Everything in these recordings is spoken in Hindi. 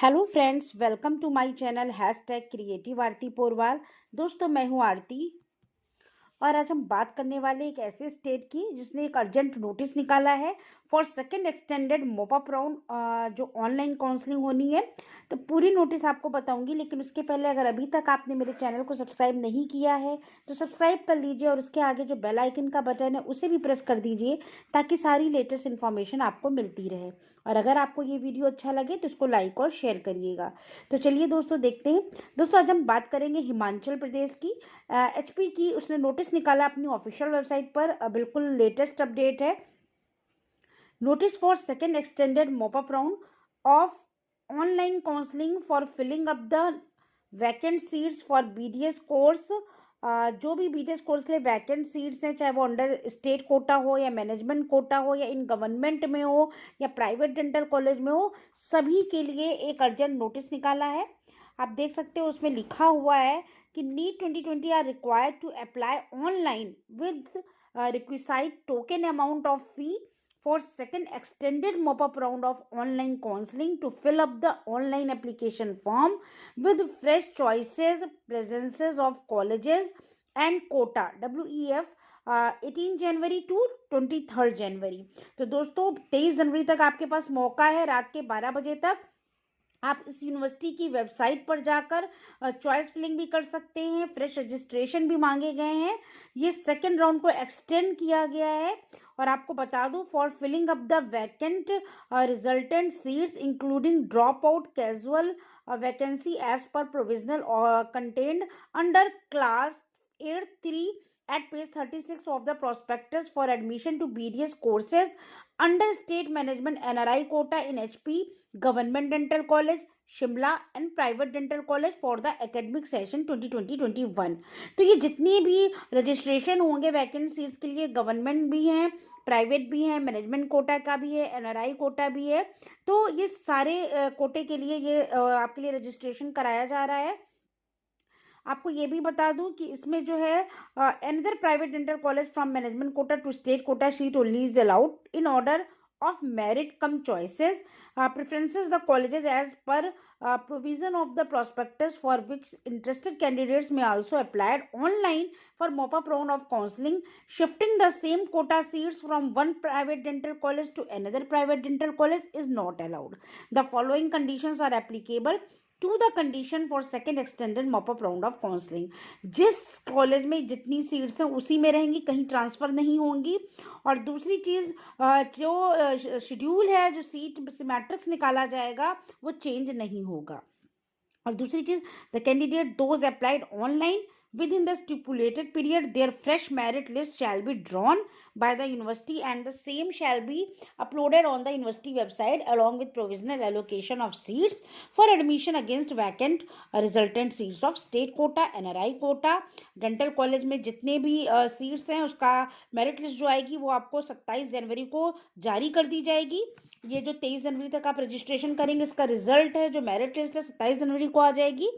Hello friends, welcome to my channel #creative Aarti Porwal. दोस्तों, मैं हूं आरती और आज हम बात करने वाले एक ऐसे स्टेट की जिसने एक अर्जेंट नोटिस निकाला है for second extended Mopa round जो ऑनलाइन काउंसलिंग होनी है। तो पूरी नोटिस आपको बताऊंगी, लेकिन उसके पहले अगर अभी तक आपने मेरे चैनल को सब्सक्राइब नहीं किया है तो सब्सक्राइब कर लीजिए और उसके आगे जो बेल आइकन का बटन है उसे भी प्रेस कर दीजिए ताकि सारी लेटेस्ट इन्फॉर्मेशन आपको मिलती रहे। और अगर आपको ये वीडियो अच्छा लगे तो इसको लाइक और शेयर करिएगा। तो चलिए दोस्तों, देखते हैं। दोस्तों, आज हम बात करेंगे हिमाचल प्रदेश की। एचपी की उसने नोटिस निकाला अपनी ऑफिशियल वेबसाइट पर। बिल्कुल लेटेस्ट अपडेट है। Notice for second extended mop up round of online counselling for filling up the vacant seats for BDS course. जो भी बीडीएस कोर्स के लिए वैकेंट सीट्स हैं, चाहे वो अंडर स्टेट कोटा हो या मैनेजमेंट कोटा हो या इन गवर्नमेंट में हो या प्राइवेट डेंटल कॉलेज में हो, सभी के लिए एक अर्जेंट नोटिस निकाला है। आप देख सकते हो उसमें लिखा हुआ है कि NEET 2020 are required to apply online with requisite token amount of fee for second extended mop-up round of online counseling to fill up the online application form with fresh choices presences of colleges and quota WEF 18 January to 23 January. तो दोस्तों, 23 जनवरी तक आपके पास मौका है। रात के 12 बजे तक आप इस यूनिवर्सिटी की वेबसाइट पर जाकर चॉइस फिलिंग भी कर सकते हैं। फ्रेश रजिस्ट्रेशन भी मांगे गए हैं। ये सेकेंड राउंड को एक्सटेंड किया गया है। और आपको बता दूं, for filling up the vacant resultant seats including drop out casual vacancy as per provisional content under clause 8(3) at page 36 of the prospectus for admission to BDS courses under state management NRI quota in HP Government Dental College Shimla and private dental college for the academic session 2020-21। तो ये जितनी भी रजिस्ट्रेशन होंगे वैकेंट सीट्स के लिए, गवर्नमेंट भी हैं, प्राइवेट भी हैं, मैनेजमेंट कोटा का भी है, एनआरआई कोटा भी है। तो ये सारे कोटे के लिए ये आपके लिए रजिस्ट्रेशन कराया जा रहा है। आपको ये भी बता दूं कि इसमें जो है another private dental college from management quota to state quota seat only is allowed in order of merit cum choices preferences the colleges as per provision of the prospectus for which interested candidates may also apply online for mop-up round of counseling. Shifting the same quota seats from one private dental college to another private dental college is not allowed. The following conditions are applicable to the condition for second extended mop up round of counselling. जिस कॉलेज में जितनी सीट्स हैं उसी में रहेंगी, कहीं ट्रांसफर नहीं होंगी। और दूसरी चीज, जो शेड्यूल है, जो सीट मैट्रिक्स निकाला जाएगा वो चेंज नहीं होगा। और दूसरी चीज, the candidate those applied online within the stipulated period their fresh merit list shall be drawn by the university and the same shall be uploaded on the university website along with provisional allocation of seats for admission against vacant resultant seats of state quota NRI quota। Dental college में जितने भी सीट्स हैं उसका मेरिट लिस्ट जो आएगी वो आपको 27 जनवरी को जारी कर दी जाएगी। ये जो 23 जनवरी तक आप रजिस्ट्रेशन करेंगे, इसका रिजल्ट है, जो मेरिट लिस्ट है, 27 जनवरी को आ जाएगी।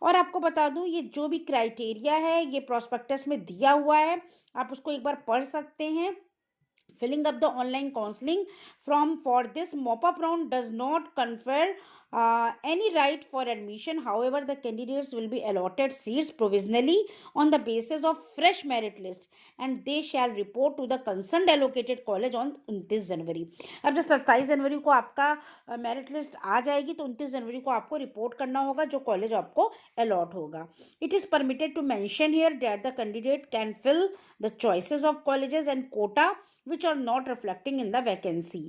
और आपको बता दूं, ये जो भी क्राइटेरिया है ये प्रोस्पेक्टस में दिया हुआ है, आप उसको एक बार पढ़ सकते हैं। filling up the online counseling from for this mop-up round does not confer any right for admission. However, the candidates will be allotted seats provisionally on the basis of fresh merit list and they shall report to the concerned allocated college on 29 जनवरी। अब जब 27 जनवरी को आपका मेरिट लिस्ट आ जाएगी तो 29 जनवरी को आपको रिपोर्ट करना होगा जो कॉलेज आपको अलॉट होगा। It is permitted to mention here that the candidate can fill the choices of colleges and quota which are not reflecting in the vacancy।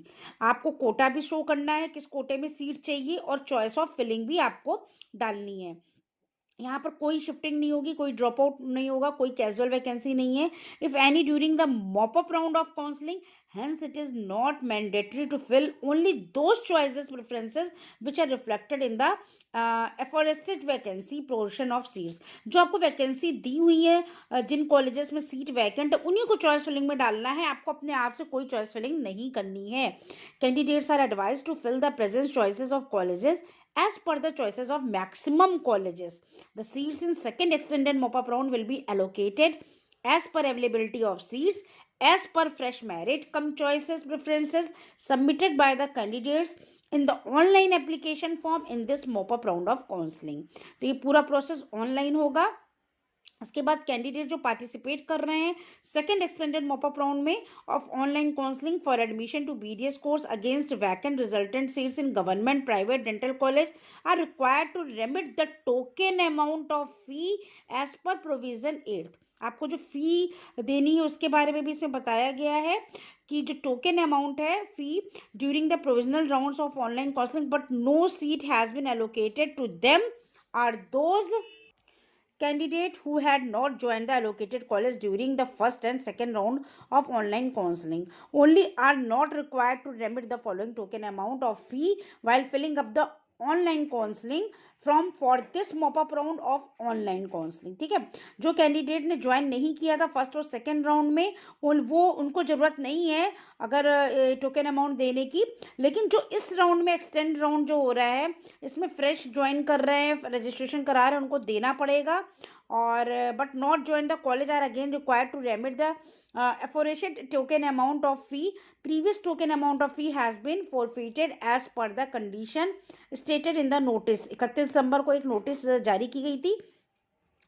आपको कोटा भी शो करना है, किस कोटे में सीट चाहिए, और चॉइस ऑफ फिलिंग भी आपको डालनी है। यहाँ पर कोई शिफ्टिंग नहीं होगी, कोई ड्रॉप आउट नहीं होगा, कोई कैजुअल वैकेंसी नहीं है। If any during the mop up round of counselling hence it is not mandatory to fill only those choices preferences which are reflected in the aforesaid vacancy portion of seats। जो आपको वैकेंसी दी हुई है, जिन कॉलेजेस में सीट वैकेंट है उन्हीं को चॉइस फिलिंग में डालना है, आपको अपने आप से कोई चॉइस फिलिंग नहीं करनी है। Candidates are advised to fill the present choices of colleges as per the choices of maximum colleges। The seats in second extended mop-up round will be allocated as per availability of seats as per fresh merit cum choices preferences submitted by the candidates in the online application form in this mop up round of counselling. तो ये पूरा प्रोसेस ऑनलाइन होगा। इसके बाद कैंडिडेट जो पार्टिसिपेट कर रहे हैं सेकंड एक्सटेंडेड मॉपअप राउंड में of online counselling for admission to BDS course against vacant resultant seats in government private dental college are required to remit the token amount of fee as per provision 8th। आपको जो फी देनी है उसके बारे में भी इसमें बताया गया है कि जो टोकन अमाउंट है fee during the provisional rounds of online counselling but no seat has been allocated to them are those candidate who had not joined the allocated college during the first and second round of online counseling only are not required to remit the following token amount of fee while filling up the online counselling from for this mop up round of online counselling. ठीक है, जो कैंडिडेट ने ज्वाइन नहीं किया था फर्स्ट और सेकंड राउंड में वो उनको ज़रूरत नहीं है अगर टोकन अमाउंट देने की, लेकिन जो इस राउंड में एक्सटेंड राउंड जो हो रहा है इसमें फ्रेश ज्वाइन कर रहे हैं रजिस्ट्रेशन करा रहे हैं उनको देना पड़ेगा। और but not join the college are again required to remit the aforesaid token amount of fee. Previous token amount of fee has been forfeited as per the condition stated in the notice। 31 दिसंबर को एक नोटिस जारी की गई थी।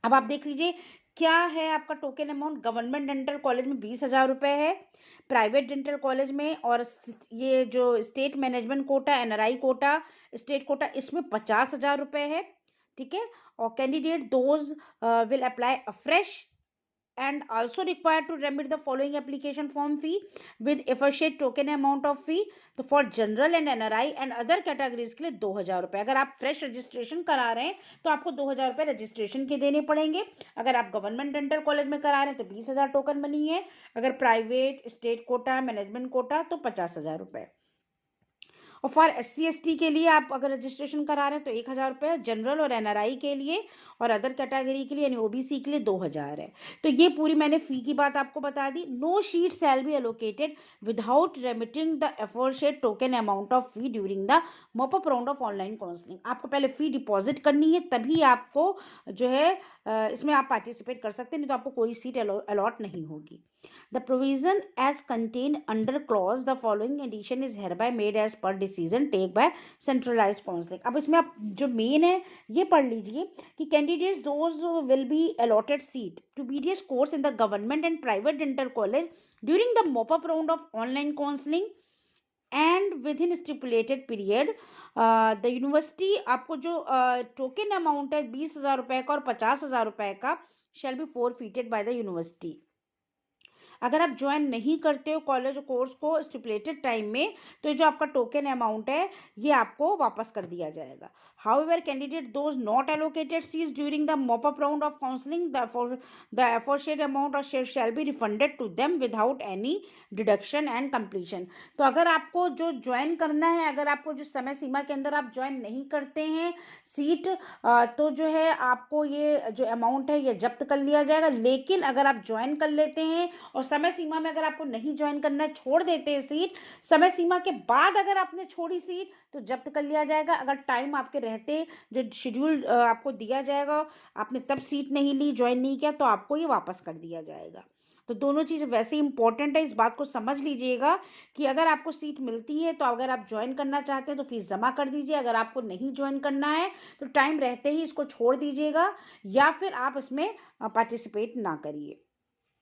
अब आप देख लीजिए क्या है आपका token amount. Government dental college में 20,000 रुपये है, प्राइवेट डेंटल कॉलेज में और ये जो state management quota NRI quota state quota इसमें 50,000 रुपये है। ठीक है, और candidate those will apply afresh and also required to remit the following application form fee with associate token amount of fee। तो for general and NRI and other categories के लिए 2,000 रुपये। अगर आप फ्रेश रजिस्ट्रेशन करा रहे हैं तो आपको 2,000 रुपये रजिस्ट्रेशन के देने पड़ेंगे। अगर आप गवर्नमेंट डेंटल कॉलेज में करा रहे हैं तो 20,000 टोकन मनी है। अगर private state quota management quota तो 50,000 रुपये। और फॉर SC/ST के लिए आप अगर रजिस्ट्रेशन करा रहे हैं तो 1,000 रुपये, जनरल और NRI के लिए और अदर कैटेगरी के लिए यानी OBC के लिए 2,000 है। तो ये पूरी मैंने फ़ी की बात आपको बता दी। No seat shall be allocated without remitting the aforesaid token amount of fee during the mop up round of online counselling. आपको पहले फ़ी डिपॉजिट करनी है तभी आपको जो है इसमें आप पार्टिसिपेट कर सकते हैं, नहीं तो आपको कोई सीट अलॉट नहीं होगी। The provision as contained under clause the following addition is hereby made as per decision take by centralized counseling। अब इसमें आप जो मेन है ये पढ़ लीजिए कि candidates those will be allotted seat to BDS course in the government and private dental college during the mop-up round of online counseling and within stipulated period the university आपको जो टोकन अमाउंट है 20,000 रुपये का और 50,000 रुपये का shall be forfeited by the university। अगर आप ज्वाइन नहीं करते हो कॉलेज कोर्स को स्टिपुलेटेड टाइम में तो जो आपका टोकन अमाउंट है ये आपको वापस कर दिया जाएगा। However, candidate those not allocated seats during the mop-up round of counseling, the aforesaid amount of share shall be refunded to them without any deduction and completion। तो अगर आपको जो ज्वाइन करना है, अगर आपको जो समय सीमा के अंदर आप ज्वाइन नहीं करते हैं सीट तो जो है आपको ये जो अमाउंट है ये जब्त कर लिया जाएगा। लेकिन अगर आप ज्वाइन कर लेते हैं और समय सीमा में अगर आपको नहीं ज्वाइन करना है, छोड़ देते हैं सीट, समय सीमा के बाद अगर आपने छोड़ी सीट तो जब्त कर लिया जाएगा। अगर टाइम आपके रहते जो शेड्यूल आपको दिया जाएगा आपने तब सीट नहीं ली, ज्वाइन नहीं किया तो आपको ये वापस कर दिया जाएगा। तो दोनों चीज़ वैसे इंपॉर्टेंट है, इस बात को समझ लीजिएगा कि अगर आपको सीट मिलती है तो अगर आप ज्वाइन करना चाहते हैं तो फीस जमा कर दीजिए। अगर आपको नहीं ज्वाइन करना है तो टाइम रहते ही इसको छोड़ दीजिएगा या फिर आप इसमें पार्टिसिपेट ना करिए,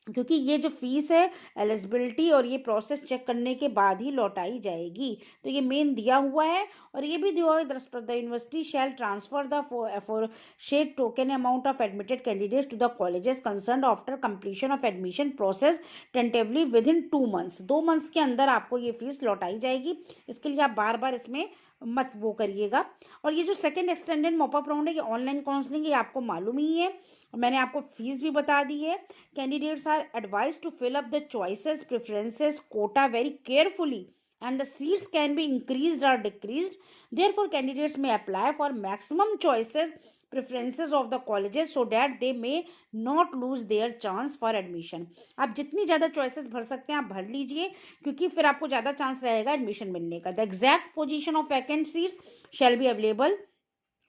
क्योंकि ये जो फीस है एलिजिबिलिटी और ये प्रोसेस चेक करने के बाद ही लौटाई जाएगी। तो ये मेन दिया हुआ है और ये भी दिया हुआ है the university shall transfer the aforesaid token amount of admitted candidates to the colleges concern after completion of admission process tentatively within 2 months। 2 months के अंदर आपको ये फीस लौटाई जाएगी। इसके लिए आप बार बार इसमें मत वो करिएगा। और ये जो सेकंड एक्सटेंडेड मॉपअप राउंड है ये ऑनलाइन काउंसलिंग, ये आपको मालूम ही है, मैंने आपको फीस भी बता दी है। Candidates are advise to fill up the choices preferences quota very carefully and the seats can be increased or decreased। Therefore, candidates may apply for maximum choices preferences of the colleges so that they may not lose their chance for admission। आप जितनी ज़्यादा choices भर सकते हैं आप भर लीजिए, क्योंकि फिर आपको ज़्यादा चांस रहेगा एडमिशन मिलने का। The exact position of vacant seats shall be available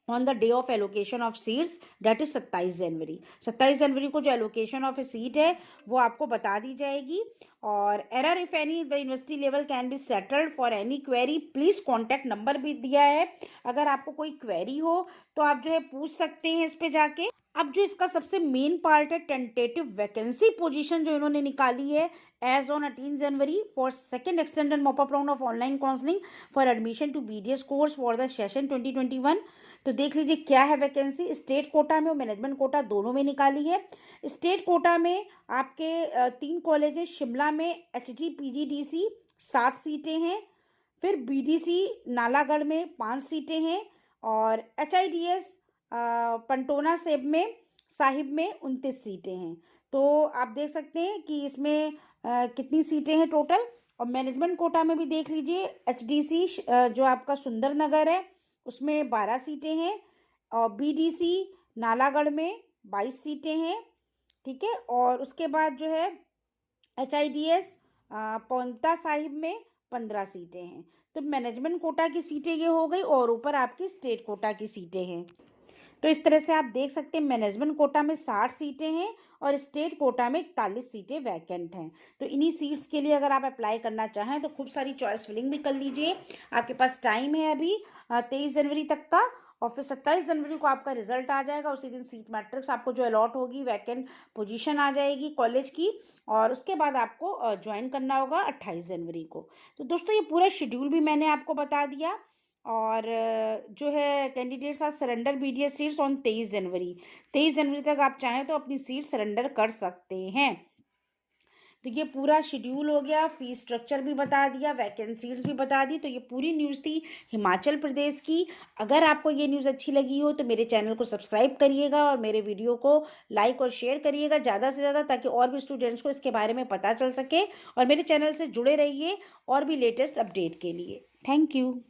on the day of allocation of seats, date is 27 January. 27 जनवरी को जो एलोकेशन ऑफ ए सीट है वो आपको बता दी जाएगी। और error if any the university level can be settled for any query please contact number भी दिया है। अगर आपको कोई क्वेरी हो तो आप जो है पूछ सकते हैं इस पे जाके। अब जो इसका सबसे मेन पार्ट है, टेंटेटिव वैकेंसी पोजीशन जो इन्होंने निकाली है as on 18 January for second extended mop up round of online counselling for admission to BDS course for the session 2021। तो देख लीजिए क्या है वैकेंसी। स्टेट कोटा में और मैनेजमेंट कोटा दोनों में निकाली है। स्टेट कोटा में आपके 3 कॉलेज है। शिमला में HG PGDC 7 सीटें हैं। फिर BDC नालागढ़ में 5 सीटें हैं। और HIDS पंटोना साहिब में 29 सीटें हैं। तो आप देख सकते हैं कि इसमें कितनी सीटें हैं टोटल। और मैनेजमेंट कोटा में भी देख लीजिए, HDC जो आपका सुंदर नगर है उसमें 12 सीटें हैं। और BDC नालागढ़ में 22 सीटें हैं। ठीक है। और उसके बाद जो है HIDS पौंता साहिब में 15 सीटें हैं। तो मैनेजमेंट कोटा की सीटें ये हो गई और ऊपर आपकी स्टेट कोटा की सीटें हैं। तो इस तरह से आप देख सकते हैं मैनेजमेंट कोटा में 60 सीटें हैं और स्टेट कोटा में 41 सीटें वैकेंट हैं। तो इन्हीं सीट्स के लिए अगर आप अप्लाई करना चाहें तो खूब सारी चॉइस फिलिंग भी कर लीजिए। आपके पास टाइम है अभी 23 जनवरी तक का। और फिर 27 जनवरी को आपका रिजल्ट आ जाएगा। उसी दिन सीट मैट्रिक्स आपको जो अलॉट होगी, वैकेंट पोजीशन आ जाएगी कॉलेज की। और उसके बाद आपको ज्वाइन करना होगा 28 जनवरी को। तो दोस्तों ये पूरा शेड्यूल भी मैंने आपको बता दिया। और जो है candidates are surrender BDS seats on 23 January. 23 जनवरी तक आप चाहें तो अपनी सीट सरेंडर कर सकते हैं। तो ये पूरा शेड्यूल हो गया, फीस स्ट्रक्चर भी बता दिया, वैकेंसीज भी बता दी। तो ये पूरी न्यूज़ थी हिमाचल प्रदेश की। अगर आपको ये न्यूज़ अच्छी लगी हो तो मेरे चैनल को सब्सक्राइब करिएगा और मेरे वीडियो को लाइक और शेयर करिएगा ज़्यादा से ज़्यादा, ताकि और भी स्टूडेंट्स को इसके बारे में पता चल सके। और मेरे चैनल से जुड़े रहिए और भी लेटेस्ट अपडेट के लिए। Thank you.